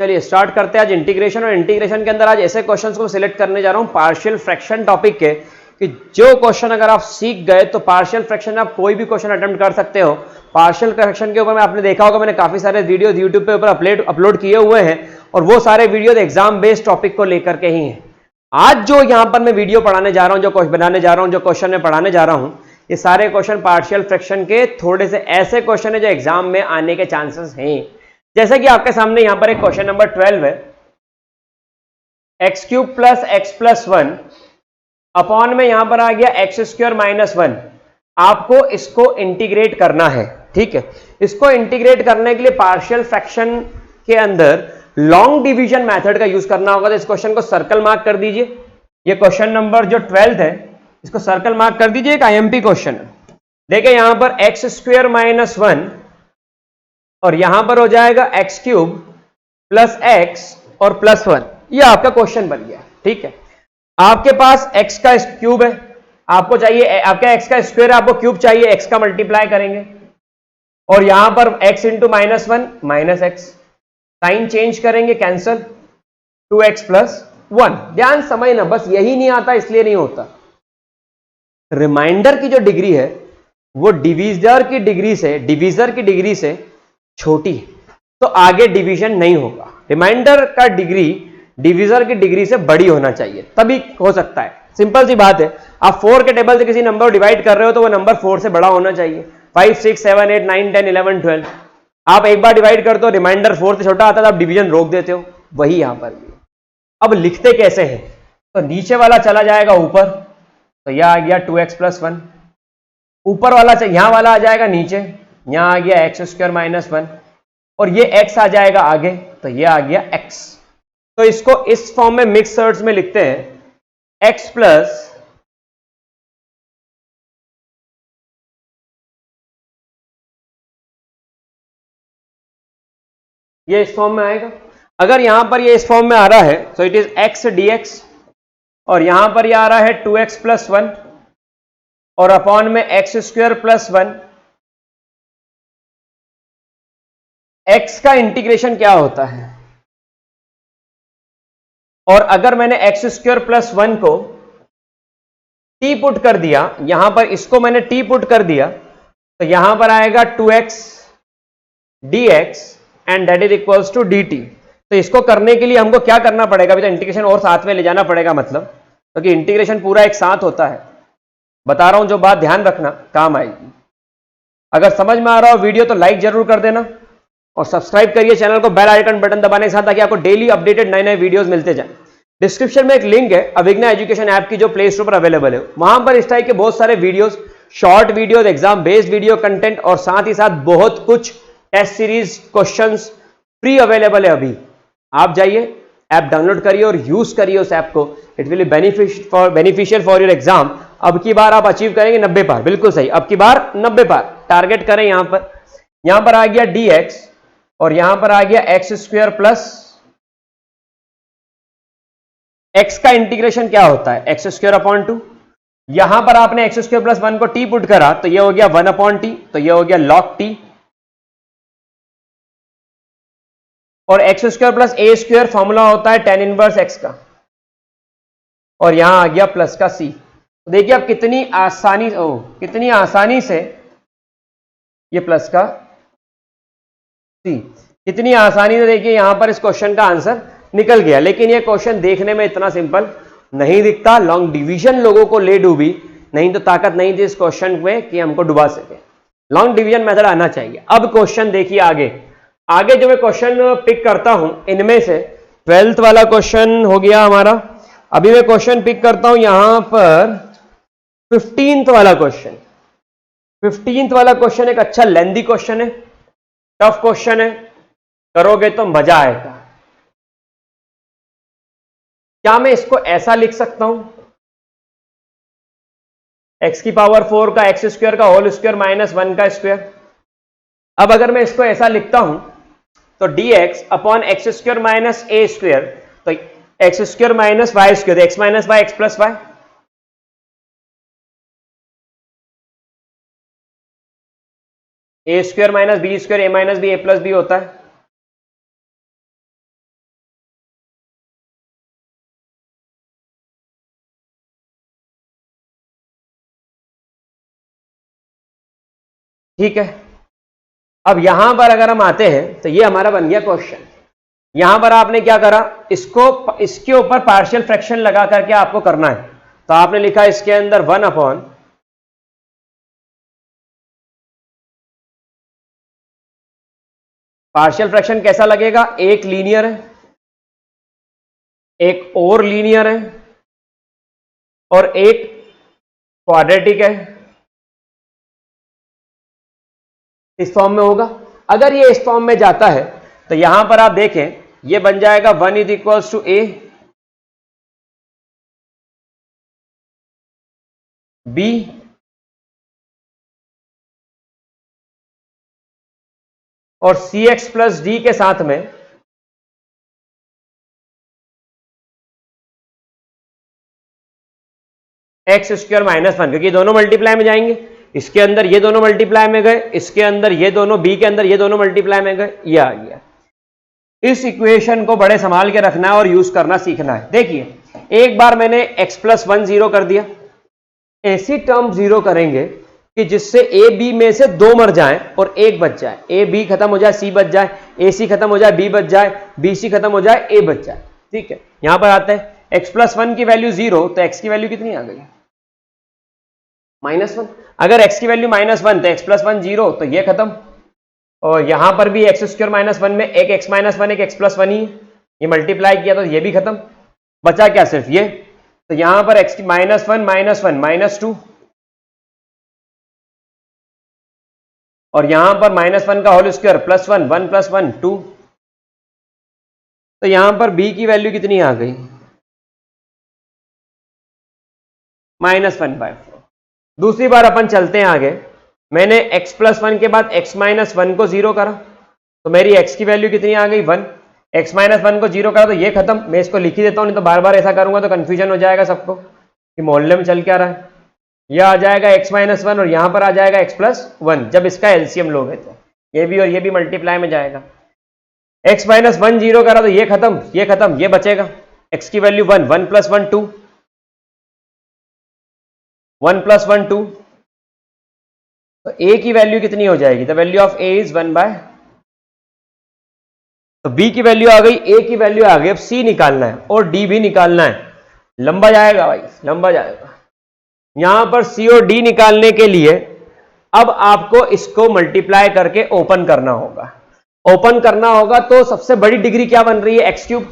चलिए स्टार्ट करते हैं आज इंटीग्रेशन। और इंटीग्रेशन के अंदर आज ऐसे क्वेश्चंस को सिलेक्ट करने जा रहा हूं पार्शियल फ्रैक्शन टॉपिक के, कि जो क्वेश्चन अगर आप सीख गए तो पार्शियल फ्रैक्शन आप कोई भी क्वेश्चन अटेम्प्ट कर सकते हो। पार्शियल फ्रैक्शन के ऊपर में आपने देखा होगा मैंने काफी सारे वीडियो यूट्यूब पे ऊपर अपलोड किए हुए हैं, और वो सारे वीडियो एग्जाम बेस्ड टॉपिक को लेकर के ही हैं। आज जो यहां पर मैं वीडियो पढ़ाने जा रहा हूं, जो क्वेश्चन बनाने जा रहा हूं, जो क्वेश्चन मैं पढ़ाने जा रहा हूं, ये सारे क्वेश्चन पार्शियल फ्रैक्शन के थोड़े से ऐसे क्वेश्चन है जो एग्जाम में आने के चांसेस हैं। जैसे कि आपके सामने यहां पर एक क्वेश्चन नंबर 12 है, x cube plus x plus 1 upon में यहां पर आ गया एक्स स्क्वायर माइनस 1। आपको इसको इंटीग्रेट करना है, ठीक है। इसको इंटीग्रेट करने के लिए पार्शियल फ्रैक्शन के अंदर लॉन्ग डिवीजन मेथड का यूज करना होगा। तो इस क्वेश्चन को सर्कल मार्क कर दीजिए। ये क्वेश्चन नंबर जो 12 है इसको सर्कल मार्क कर दीजिए, एक आईएमपी क्वेश्चन है। देखिए यहां पर एक्स स्क्वायर माइनस 1 और यहां पर हो जाएगा एक्स क्यूब प्लस एक्स और प्लस 1। ये आपका क्वेश्चन बन गया, ठीक है। आपके पास x का क्यूब है, आपको चाहिए आपका x का स्क्वायर, आपको क्यूब चाहिए, x का मल्टीप्लाई करेंगे और यहां पर x into minus 1 minus x, sign change करेंगे, कैंसल, 2x प्लस 1। ध्यान समझना, बस यही नहीं आता इसलिए नहीं होता। रिमाइंडर की जो डिग्री है वो डिवीजर की डिग्री से छोटी है, तो आगे डिवीजन नहीं होगा। रिमाइंडर का डिग्री डिवीजर की डिग्री से बड़ी होना चाहिए, तभी हो सकता है। सिंपल सी बात है, आप 4 के टेबल से किसी नंबर को डिवाइड कर रहे हो तो वो नंबर 4 से बड़ा होना चाहिए। 5 6 7 8 9 10 11 12 आप एक बार डिवाइड करते हो, रिमाइंडर 4 से छोटा आता है तो आप डिवीजन रोक देते हो। वही यहां पर भी। अब लिखते कैसे हैं, तो नीचे वाला चला जाएगा ऊपर, तो यह आ गया 2x प्लस 1। ऊपर वाला यहां वाला आ जाएगा नीचे, यहां आ गया एक्स स्क्वायर माइनस 1 और ये x आ जाएगा आगे, तो ये आ गया x। तो इसको इस फॉर्म में मिक्स वर्ड्स में लिखते हैं, x प्लस ये इस फॉर्म में आएगा। अगर यहां पर ये इस फॉर्म में आ रहा है तो इट इज x dx, और यहां पर ये आ रहा है 2x प्लस 1 और अपॉन में एक्स स्क्वायर प्लस 1। x का इंटीग्रेशन क्या होता है, और अगर मैंने एक्स स्क्वायर प्लस 1 को t पुट कर दिया, यहां पर इसको मैंने t पुट कर दिया, तो यहां पर आएगा 2x dx and that is equals to dt। तो इसको करने के लिए हमको क्या करना पड़ेगा, अभी तो इंटीग्रेशन और साथ में ले जाना पड़ेगा, मतलब क्योंकि इंटीग्रेशन पूरा एक साथ होता है। बता रहा हूं जो बात, ध्यान रखना, काम आएगी। अगर समझ में आ रहा हो वीडियो तो लाइक जरूर कर देना और सब्सक्राइब करिए चैनल को बेल आइकन बटन दबाने के साथ, ताकि आपको डेली अपडेटेड नए नए वीडियोस मिलते जाएं। डिस्क्रिप्शन में एक लिंक है अविग्ना एजुकेशन ऐप की, जो प्ले स्टोर पर अवेलेबल है। वहां पर इस टाइप के बहुत सारे videos, short videos, exam based video content और साथ ही साथ बहुत कुछ test series questions free available है। अभी आप जाइए, ऐप डाउनलोड करिए और यूज करिए उस ऐप को। It will be beneficial for your exam. अब की बार आप अचीव करेंगे 90 पार, बिल्कुल सही, अब की बार 90 पार टारगेट करें। यहां पर आ गया dx और यहां पर आ गया एक्स स्क्वायर प्लस x का इंटीग्रेशन क्या होता है, एक्स स्क्वायर अपॉन 2। यहां पर आपने एक्स स्क्वायर प्लस 1 को t पुट करा तो यह हो गया 1 अपॉन टी, तो यह हो गया log t। और एक्स स्क्वायर प्लस ए स्क्वायर फॉर्मूला होता है tan इनवर्स x का, और यहां आ गया प्लस का c। तो देखिए अब कितनी आसानी से ये प्लस का c, कितनी आसानी से देखिए यहां पर इस क्वेश्चन का आंसर निकल गया। लेकिन ये क्वेश्चन देखने में इतना सिंपल नहीं दिखता, लॉन्ग डिवीजन लोगों को ले डूबी, नहीं तो ताकत नहीं थी इस क्वेश्चन में कि हमको डुबा सके। लॉन्ग डिवीजन मेथड आना चाहिए। अब क्वेश्चन देखिए आगे जो मैं क्वेश्चन पिक करता हूं, इनमें से 12th वाला क्वेश्चन हो गया हमारा। अभी मैं क्वेश्चन पिक करता हूं यहां पर 15th वाला क्वेश्चन। 15th वाला क्वेश्चन एक अच्छा लेंदी क्वेश्चन है, टफ क्वेश्चन है, करोगे तो मजा आएगा। क्या मैं इसको ऐसा लिख सकता हूं, x की पावर 4 का एक्स स्क्वायर का होल स्क्वायर माइनस 1 का स्क्वायर। अब अगर मैं इसको ऐसा लिखता हूं तो dx upon x square minus a square, तो x square minus y square, x minus y x plus y. A square minus b square, a minus b a plus b होता है। ठीक है, अब यहां पर अगर हम आते हैं तो ये हमारा बन गया क्वेश्चन। यहां पर आपने क्या करा, इसको इसके ऊपर पार्शियल फ्रैक्शन लगा करके आपको करना है। तो आपने लिखा इसके अंदर 1 अपॉन पार्शियल फ्रैक्शन कैसा लगेगा, एक लीनियर है, एक और लीनियर है और एक क्वाड्रेटिक है, इस फॉर्म में होगा। अगर ये इस फॉर्म में जाता है तो यहां पर आप देखें ये बन जाएगा 1 is equals to a b और सी एक्स प्लस डी के साथ में एक्स स्क्वायर माइनस 1, क्योंकि दोनों मल्टीप्लाई में जाएंगे। इसके अंदर ये दोनों मल्टीप्लाई में गए, इसके अंदर ये दोनों, बी के अंदर ये दोनों मल्टीप्लाई में गए, ये आ गया। इस इक्वेशन को बड़े संभाल के रखना है और यूज करना सीखना है। देखिए एक बार मैंने x प्लस 1 जीरो कर दिया, ऐसी टर्म जीरो करेंगे कि जिससे ए बी में से दो मर जाएं और एक बच जाए, ए बी खत्म हो जाए, सी बच जाए, ए सी खत्म हो जाए, बी बच जाए, बी सी खत्म हो जाए, ए बच जाए। ठीक है, यहां पर आते हैं x प्लस 1 की वैल्यू 0, तो x की वैल्यू कितनी आ गई, -1। अगर x की वैल्यू -1 तो x प्लस 1 0, तो ये खत्म। और यहां पर भी एक्स स्क्वायर -1 में एक x -1 एक x प्लस 1 ही है, ये मल्टीप्लाई किया तो ये भी खत्म। बचा क्या, सिर्फ ये। तो यहां पर x की -1 -2 और यहां पर -1 का होल स्क्वायर +1 1 + 1 2। तो यहां पर b की वैल्यू कितनी आ गई, -1/4। दूसरी बार अपन चलते हैं आगे। मैंने x प्लस 1 के बाद x माइनस 1 को 0 करा, तो मेरी x की वैल्यू कितनी आ गई, 1। x माइनस 1 को 0 करा तो ये खत्म। मैं इसको लिख ही देता हूं, नहीं तो बार बार ऐसा करूंगा तो कंफ्यूजन हो जाएगा सबको कि मोहल्ले में चल क्या रहा है। यह आ जाएगा x माइनस 1 और यहां पर आ जाएगा x प्लस 1। जब इसका एलसीएम लोगे तो ये भी और ये भी मल्टीप्लाई में जाएगा। x माइनस 1 0 करा तो ये खत्म, ये खत्म, ये बचेगा। x की वैल्यू 1 1 + 1 2 1 + 1 2। तो a की वैल्यू कितनी हो जाएगी, the value of a is 1/। तो b की वैल्यू आ गई, a की वैल्यू आ गई। अब c निकालना है और d भी निकालना है। लंबा जाएगा भाई, लंबा जाएगा। यहां पर c और d निकालने के लिए अब आपको इसको मल्टीप्लाई करके ओपन करना होगा। ओपन करना होगा तो सबसे बड़ी डिग्री क्या बन रही है, x3,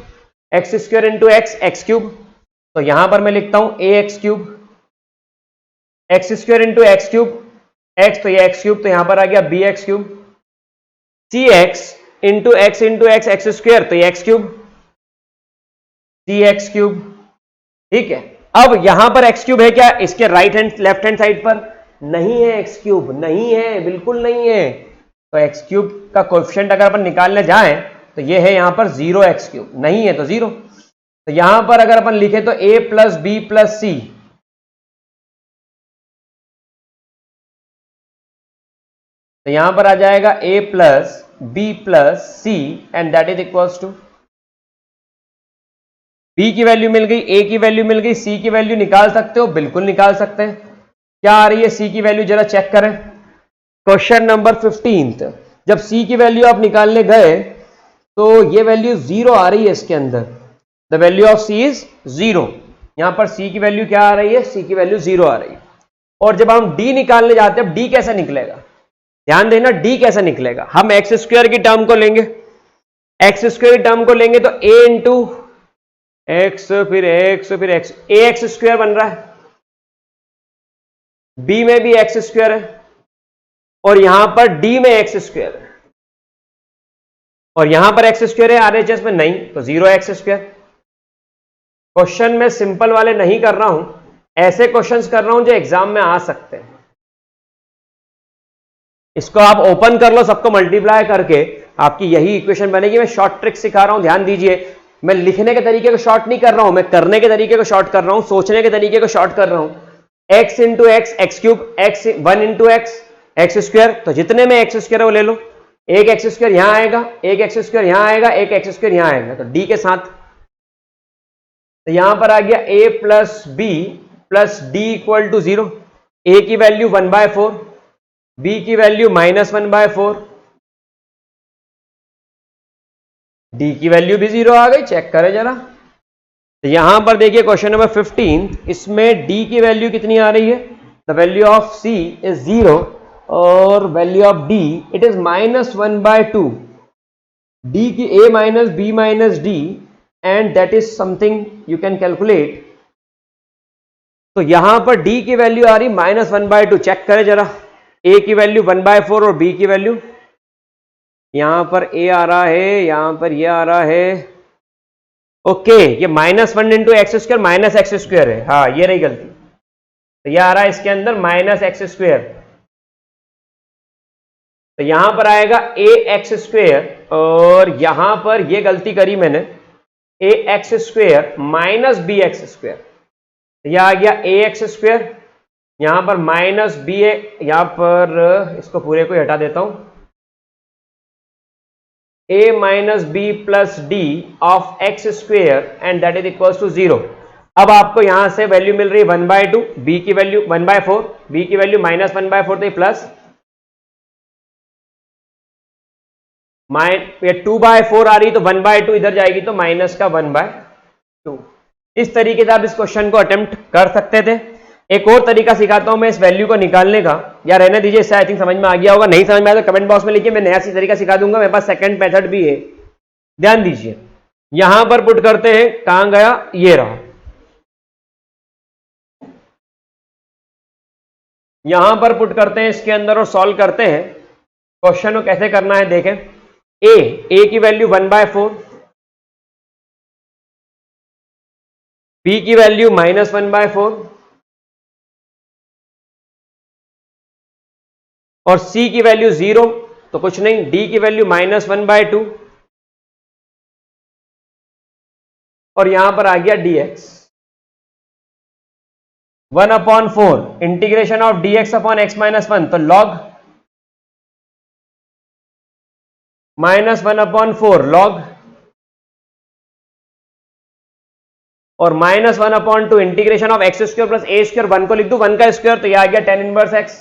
x² into x, x3। तो यहां पर मैं लिखता हूं ax3, x² into x3, x तो ये x3, तो यहां पर आ गया bx3, cx into x x² तो ये x3, cx3। ठीक है, अब यहां पर x3 है क्या, इसके right hand left hand side पर नहीं है, x3 नहीं है, बिल्कुल नहीं है। तो x3 का कोएफिशिएंट अगर अपन निकालने जाएं तो ये है यहां पर 0, x3 नहीं है तो 0। तो यहां पर अगर अपन लिखे तो a plus b plus c, तो यहां पर आ जाएगा a plus b plus c and that is equals to, b की वैल्यू मिल गई, a की वैल्यू मिल गई, c की वैल्यू निकाल सकते हो, बिल्कुल निकाल सकते हैं। क्या आ रही है c की वैल्यू, जरा चेक करें। क्वेश्चन नंबर 15, जब c की वैल्यू आप निकालने गए तो ये वैल्यू 0 आ रही है इसके अंदर, the value of c is 0। यहां पर c की वैल्यू क्या आ रही है, c की वैल्यू 0 आ रही है। और जब हम d निकालने जाते हैं, d कैसे निकलेगा, ध्यान देना d कैसे निकलेगा। हम x² की टर्म को लेंगे, x² की टर्म को लेंगे तो a इंटू x फिर x फिर x, ax² बन रहा है, b में भी x² है और यहां पर d में x² है और यहां पर x² है, RHS में नहीं, तो 0x²। क्वेश्चन में सिंपल वाले नहीं कर रहा हूं, ऐसे क्वेश्चंस कर रहा हूं जो एग्जाम में आ सकते हैं। इसको आप ओपन कर लो, सबको मल्टीप्लाई करके आपकी यही इक्वेशन बनेगी। मैं शॉर्ट ट्रिक सिखा रहा हूं, ध्यान दीजिए। मैं लिखने के तरीके को शॉर्ट नहीं कर रहा हूं, मैं करने के तरीके को शॉर्ट कर रहा हूं, सोचने के तरीके को शॉर्ट कर रहा हूं। x into x x3, x 1 into x x², तो जितने में x² है वो ले लो। एक x² यहां आएगा, एक x² यहां आएगा, एक x² यहां आएगा, तो d के साथ। तो यहां पर आ गया a plus b plus d equal to 0। a की वैल्यू 1/4, बी की वैल्यू -1/4, डी की वैल्यू भी 0 आ गई, चेक करें जरा। तो यहां पर देखिए क्वेश्चन नंबर 15, इसमें डी की वैल्यू कितनी आ रही है? The value of c is 0 और value of d it is -1/2, d की a minus b minus d, and that is something you can calculate. तो यहां पर डी की वैल्यू आ रही -1/2, चेक करें जरा। ए की वैल्यू 1/4 और बी की वैल्यू, यहां पर ए आ रहा है, यहां पर ये आ रहा है। ओके, ये -1 into x square minus x square है, हाँ ये रही गलती। तो ये आ रहा है इसके अंदर -x², तो यहां पर आएगा ax², और यहां पर ये गलती करी मैंने, ax² माइनस bx², यह आ गया ax², यहां पर माइनस बी, यहां पर इसको पूरे को हटा देता हूं, a minus b plus d of x² and that is equal to 0। अब आपको यहां से वैल्यू मिल रही है 1/2, बी की वैल्यू 1/4, बी की वैल्यू -1/4, तो प्लस ये 2/4 आ रही, तो 1/2 इधर जाएगी, तो माइनस का 1/2। इस तरीके से आप इस क्वेश्चन को अटेम्प्ट कर सकते थे। एक और तरीका सिखाता हूं मैं इस वैल्यू को निकालने का, या रहने दीजिए, इससे आई थिंक समझ में आ गया होगा। नहीं समझ में आया तो कमेंट बॉक्स में लिखिए, मैं नया सी तरीका सिखा दूंगा, मेरे पास सेकंड मेथड भी है। ध्यान दीजिए, यहां पर पुट करते हैं, कहां गया, ये रहा, यहां पर पुट करते हैं इसके अंदर और सॉल्व करते हैं। क्वेश्चन को कैसे करना है देखें। ए की वैल्यू 1/4, बी की वैल्यू -1/4 और सी की वैल्यू 0, तो कुछ नहीं, डी की वैल्यू -1/2 और यहां पर आ गया dx 1/4 integration of dx upon x -1, तो log -1/4 log और -1/2 integration of x² plus a², 1 को लिख दू 1 का स्क्वायर, तो यह आ गया tan इनवर्स x,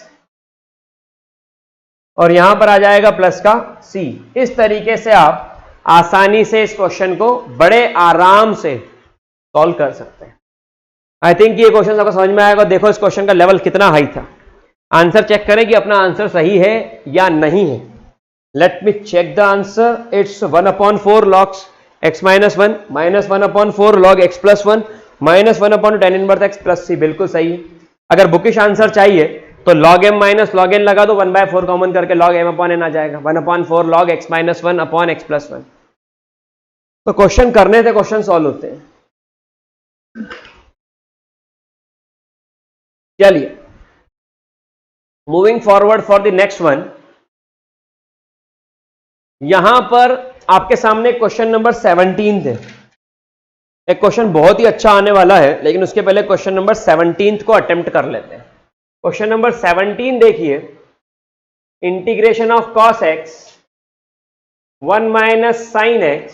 और यहां पर आ जाएगा प्लस का c। इस तरीके से आप आसानी से इस क्वेश्चन को बड़े आराम से सॉल्व कर सकते हैं। आई थिंक ये क्वेश्चन आपको समझ में आएगा। देखो इस क्वेश्चन का लेवल कितना हाई था। आंसर चेक करें कि अपना आंसर सही है या नहीं है। Let me check the answer. It's 1/4 log x -1 -1/4 log x + 1 -1/2 tan inverse x plus c, बिल्कुल सही है। अगर बुकिश आंसर चाहिए तो log m minus log n लगा दो, 1/4 कॉमन करके log m/n आ जाएगा, 1/4 log x -1 अपॉन x + 1। तो क्वेश्चन करने से क्वेश्चन सॉल्व होते हैं। चलिए moving forward for the next one. यहां पर आपके सामने क्वेश्चन नंबर 17 है। एक क्वेश्चन बहुत ही अच्छा आने वाला है, लेकिन उसके पहले क्वेश्चन नंबर 17 को अटेम्प्ट कर लेते हैं। क्वेश्चन नंबर 17 देखिए, integration of cos x 1 minus sine x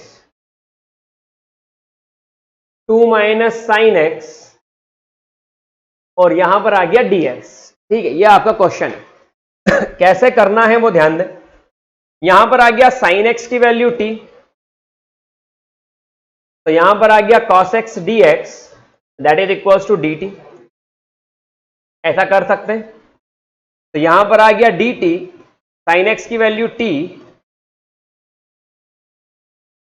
2 minus sine x और यहां पर आ गया dx। ठीक है, यह आपका क्वेश्चन है। कैसे करना है वो ध्यान दें। यहां पर आ गया साइन x की वैल्यू t, तो यहां पर आ गया cos x dx that is equals to dt। ऐसा कर सकते हैं। तो यहां पर आ गया dt, साइन x की वैल्यू t।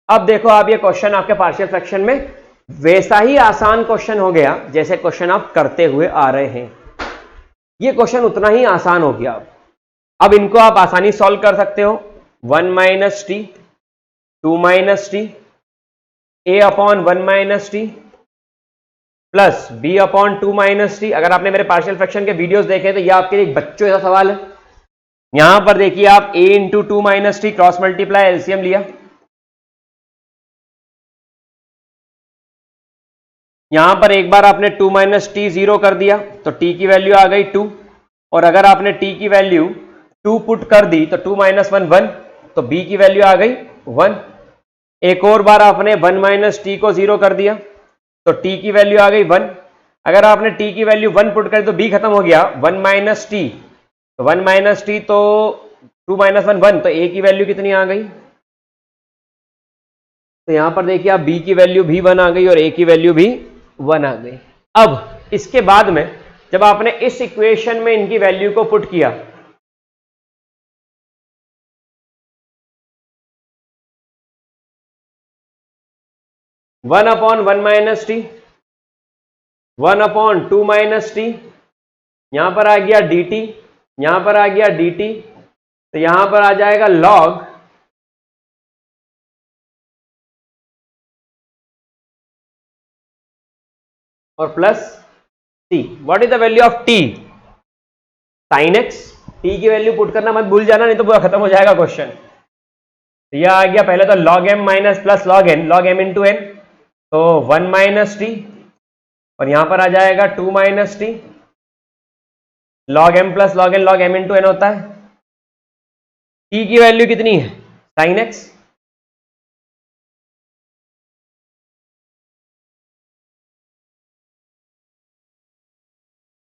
अब देखो आप, ये क्वेश्चन आपके पार्शियल फ्रैक्शन में वैसा ही आसान क्वेश्चन हो गया जैसे क्वेश्चन आप करते हुए आ रहे हैं। ये क्वेश्चन उतना ही आसान हो गया। अब इनको आप आसानी सॉल्व कर सकते हो। 1 minus t 2 minus t a upon 1 minus t plus b upon 2 minus t. अगर आपने मेरे पार्शियल फ्रैक्शन के वीडियोस देखे तो यह आपके लिए एक बच्चों जैसा सवाल है। यहां पर देखिए आप a into 2 minus T cross multiply LCM लिया, यहां पर एक बार आपने 2 माइनस टी 0 कर दिया तो t की वैल्यू आ गई 2, और अगर आपने t की वैल्यू 2 पुट कर दी तो 2 माइनस 1 1, तो b की वैल्यू आ गई 1। एक और बार आपने 1 माइनस टी को 0 कर दिया तो t की वैल्यू आ गई 1। अगर आपने t की वैल्यू 1 पुट कर दी तो b खत्म हो गया, 1 माइनस टी तो 1 माइनस टी, तो 2 माइनस 1 1, तो ए की वैल्यू कितनी आ गई? तो यहां पर देखिए आप बी की वैल्यू भी 1 आ गई और ए की वैल्यू भी 1 आ गई। अब इसके बाद में जब आपने इस इक्वेशन में इनकी वैल्यू को पुट किया, one upon 1 minus T, 1 upon 2 minus T, यहां पर आ गया डी टी, यहां पर आ गया डी टी, तो यहां पर आ जाएगा लॉग और plus T. What is the value of T? Sine x. T की वैल्यू पुट करना मत भूल जाना, नहीं तो पूरा खत्म हो जाएगा क्वेश्चन। तो यह आ गया पहले तो log M minus plus log N, log M into n, तो 1 माइनस टी, और यहां पर आ जाएगा 2 minus T, log M plus log N, log M into N होता है। टी की वैल्यू कितनी है? Sine x.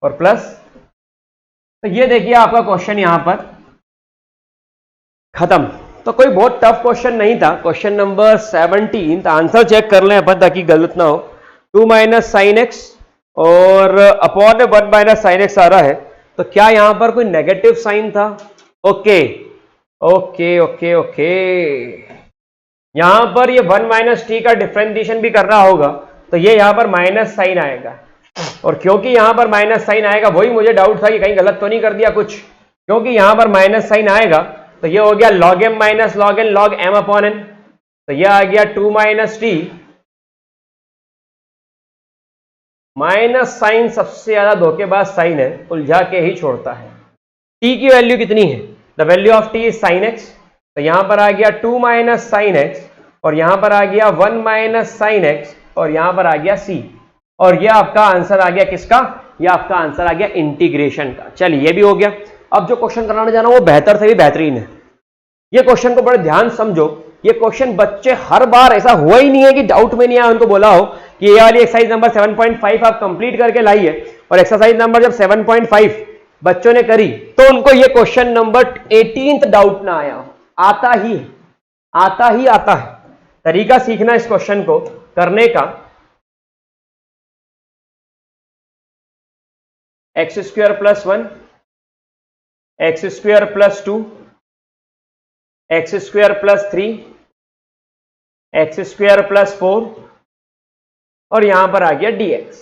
और प्लस, तो ये देखिए आपका क्वेश्चन यहां पर खत्म। तो कोई बहुत टफ क्वेश्चन नहीं था। क्वेश्चन नंबर 17, आंसर चेक कर लें अपन ताकि गलत ना हो। 2 माइनस साइन एक्स और अपॉन 1 माइनस साइन एक्स आ रहा है, तो क्या यहां पर कोई नेगेटिव साइन था? ओके ओके ओके ओके, यहां पर ये 1 माइनस टी का डिफरेंशिएशन भी करना होगा, तो ये यहां पर माइनस साइन आएगा। और क्योंकि यहां पर माइनस साइन आएगा, वही मुझे डाउट था कि कहीं गलत तो नहीं कर दिया कुछ, क्योंकि यहां पर माइनस साइन आएगा तो ये हो गया log M minus log N, log M upon N, तो ये आ गया 2 माइनस टी। माइनस साइन सबसे ज्यादा धोखेबाज साइन है, उलझा के ही छोड़ता है। टी की वैल्यू कितनी है? The value of T is sine x, तो यहां पर आ गया 2 माइनस साइन एक्स, और यहां पर आ गया 1 माइनस साइन एक्स, और यहां पर आ गया सी। और ये आपका आंसर आ गया किसका? ये आपका आंसर आ गया इंटीग्रेशन का। चलिए ये भी हो गया। अब जो क्वेश्चन कराने जाना वो बेहतर से भी बेहतरीन है। ये क्वेश्चन को बड़े ध्यान समझो। ये क्वेश्चन बच्चे हर बार, ऐसा हुआ ही नहीं है कि डाउट में नहीं आया, उनको बोला हो कि ये वाली एक्सरसाइज नंबर 7.5 आप कंप्लीट करके लाइए, और एक्सरसाइज नंबर जब 7.5 बच्चों ने करी तो उनको ये क्वेश्चन नंबर 18 डाउट ना आया हो। आता ही आता है। तरीका सीखना इस क्वेश्चन को करने का। X square plus 1, x square plus 2, x square plus 3, x square plus 4, और यहां पर आ गया dx।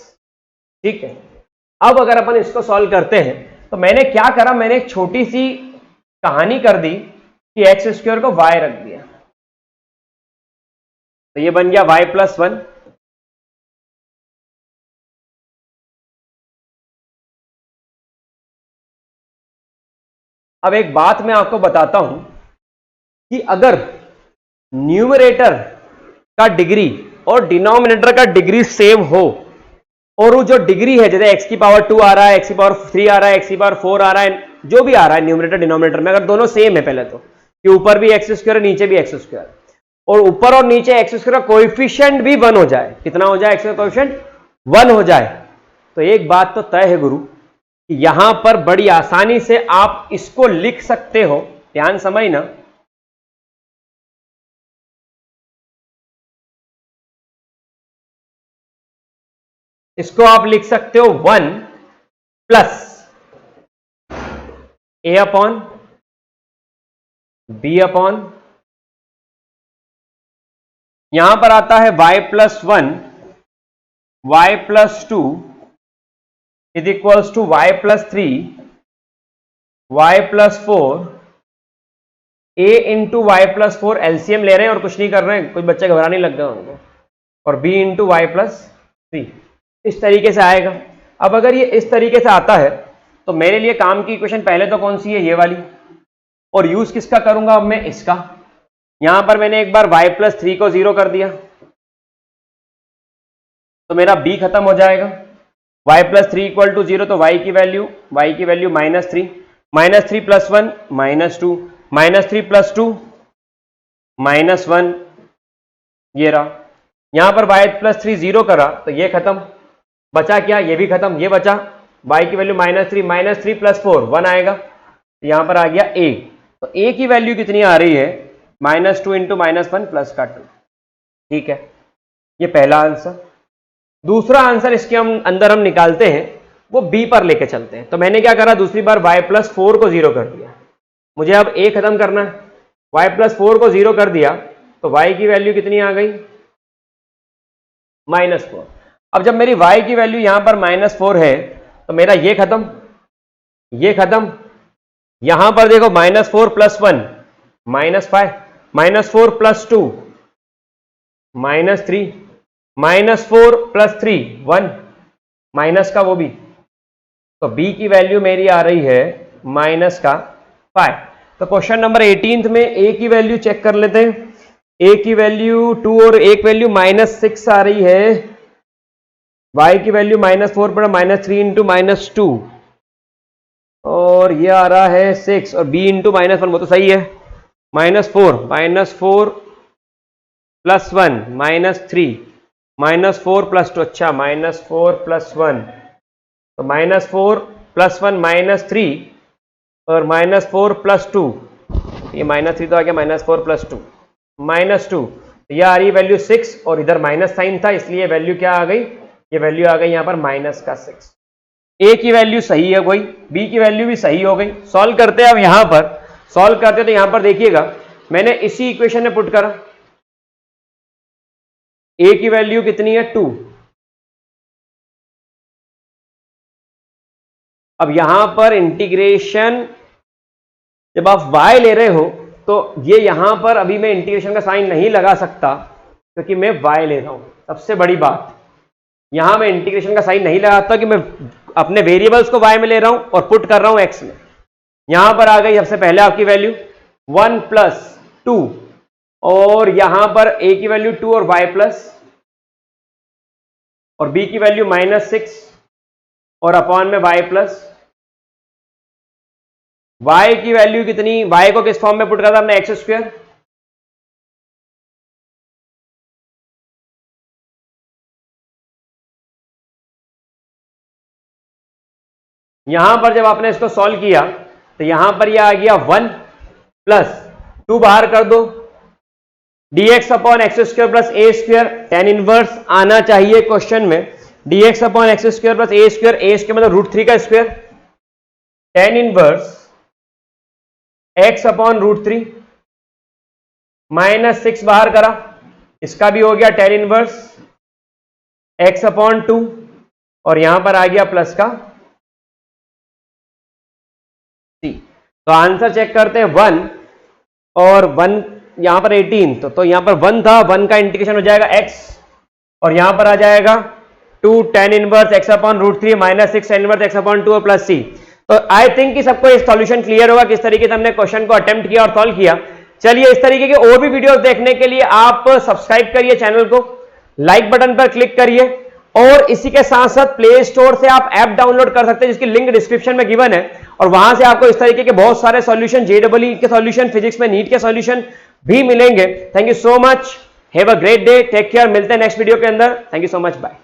ठीक है, अब अगर अपन इसको सॉल्व करते हैं तो मैंने क्या करा, मैंने एक छोटी सी कहानी कर दी कि एक्स स्क्वायर को y रख दिया, तो ये बन गया y प्लस 1। अब एक बात मैं आपको बताता हूं कि अगर न्यूमरेटर का डिग्री और डिनोमिनेटर का डिग्री सेम हो, और वो जो डिग्री है, जैसे x की पावर 2 आ रहा है, x की पावर 3 आ रहा है, x की पावर 4 आ रहा है, जो भी आ रहा है न्यूमरेटर डिनोमिनेटर में, अगर दोनों सेम है, पहले तो कि ऊपर भी एक्स स्क्वायर नीचे भी एक्स स्क्वायर, और ऊपर और नीचे एक्स स्क्वायर का कोएफिशिएंट भी 1 हो जाए, कितना हो जाए? एक्स का कोएफिशिएंट 1 हो जाए, तो एक बात तो तय है गुरु, यहां पर बड़ी आसानी से आप इसको लिख सकते हो। ध्यान समझना, इसको आप लिख सकते हो 1 plus A upon B upon, यहां पर आता है y plus 1, y plus 2 is equals to y plus 3, y plus 4, a into Y plus 4, LCM ले रहे हैं और कुछ नहीं कर रहे हैं, कुछ बच्चे घबराने लग गए उनको, और b इंटू वाई प्लस 3, इस तरीके से आएगा। अब अगर ये इस तरीके से आता है तो मेरे लिए काम की इक्वेशन पहले तो कौन सी है? ये वाली। और यूज किसका करूंगा अब मैं? इसका। यहां पर मैंने एक बार y प्लस 3 को 0 कर दिया तो मेरा b खत्म हो जाएगा। y प्लस 3 इक्वल टू 0, तो y की वैल्यू -3, -3 प्लस 1 -2, -3 प्लस 2 -1, ये रहा। यहां पर y प्लस 3 0 करा तो ये खत्म, बचा क्या? ये भी खत्म, ये बचा y की वैल्यू -3 प्लस 4 1 आएगा, यहां पर आ गया a, तो a की वैल्यू कितनी आ रही है, -2 इंटू -1 प्लस का 2। ठीक है, ये पहला आंसर। दूसरा आंसर इसके अंदर हम निकालते हैं, वो b पर लेके चलते हैं। तो मैंने क्या करा, दूसरी बार y+4 को 0 कर दिया। मुझे अब a खत्म करना है, y+4 को 0 कर दिया तो y की वैल्यू कितनी आ गई, -4। अब जब मेरी y की वैल्यू यहां पर -4 है तो मेरा ये खत्म, ये खत्म। यहां पर देखो -4 + 1 -5, -4 + 2 -3, -4 + 3 1, माइनस का वो भी। तो b की वैल्यू मेरी आ रही है -5। तो क्वेश्चन नंबर 18 में a की वैल्यू चेक कर लेते हैं। a की वैल्यू 2 और एक वैल्यू -6 आ रही है, y की वैल्यू -4 पर -3 इंटू -2 और ये आ रहा है 6 और b इंटू -1, वो तो सही है। -4 + 1 -3 -4 + 2, अच्छा -4 + 1, तो -4 + 1 -3 और -4 + 2, ये -3 तो आ गया, -4 + 2 -2, ये आ रही वैल्यू 6 और इधर माइनस साइन था इसलिए वैल्यू क्या आ गई, ये वैल्यू आ गई यहां पर -6। a की वैल्यू सही है कोई, b की वैल्यू भी सही हो गई। सॉल्व करते हैं अब यहां पर, सॉल्व करते तो यहां पर देखिएगा मैंने इसी इक्वेशन में पुट करा, a की वैल्यू कितनी है 2। अब यहां पर इंटीग्रेशन जब आप y ले रहे हो तो ये यहां पर अभी मैं इंटीग्रेशन का साइन नहीं लगा सकता क्योंकि मैं y ले रहा हूं। सबसे बड़ी बात, यहां मैं इंटीग्रेशन का साइन नहीं लगाता कि मैं अपने वेरिएबल्स को y में ले रहा हूं और पुट कर रहा हूं x में। यहां पर आ गई सबसे पहले आपकी वैल्यू 1 + 2 और यहां पर a की वैल्यू 2 और y+ और b की वैल्यू -6 और अपॉन में y+। y की वैल्यू कितनी, y को किस फॉर्म में पुट करा था हमने, x²। यहां पर जब आपने इसको सॉल्व किया तो यहां पर यह आ गया 1 + 2 बाहर कर दो, dx/x² + a², tan इनवर्स आना चाहिए क्वेश्चन में, dx/x² + a² मतलब √3 का स्क्वायर, tan इनवर्स x/√3 -6 बाहर करा, इसका भी हो गया tan इनवर्स x/2 और यहां पर आ गया प्लस का c। तो आंसर चेक करते हैं 1 और 1 यहां पर 18, तो यहां पर 1 था, 1 का इंटीग्रेशन हो जाएगा x और यहां पर आ जाएगा 2 tan inverse x/√3 -6 tan inverse x/2 और प्लस c। तो आई थिंक कि सबको एक सॉल्यूशन क्लियर होगा किस तरीके से हमने क्वेश्चन को अटेम्प्ट किया और सॉल्व किया। चलिए इस तरीके के और भी वीडियोस देखने के लिए आप सब्सक्राइब करिए चैनल को, लाइक बटन पर क्लिक करिए और इसी के साथ साथ प्ले स्टोर से आप ऐप डाउनलोड कर सकते हैं जिसकी लिंक डिस्क्रिप्शन में गिवन है और वहां से आपको इस तरीके के बहुत सारे सॉल्यूशन, जेईई के सॉल्यूशन, फिजिक्स में नीट के सॉल्यूशन भी मिलेंगे। Thank you so much, have a great day, take care, मिलते हैं नेक्स्ट वीडियो के अंदर। Thank you so much, bye.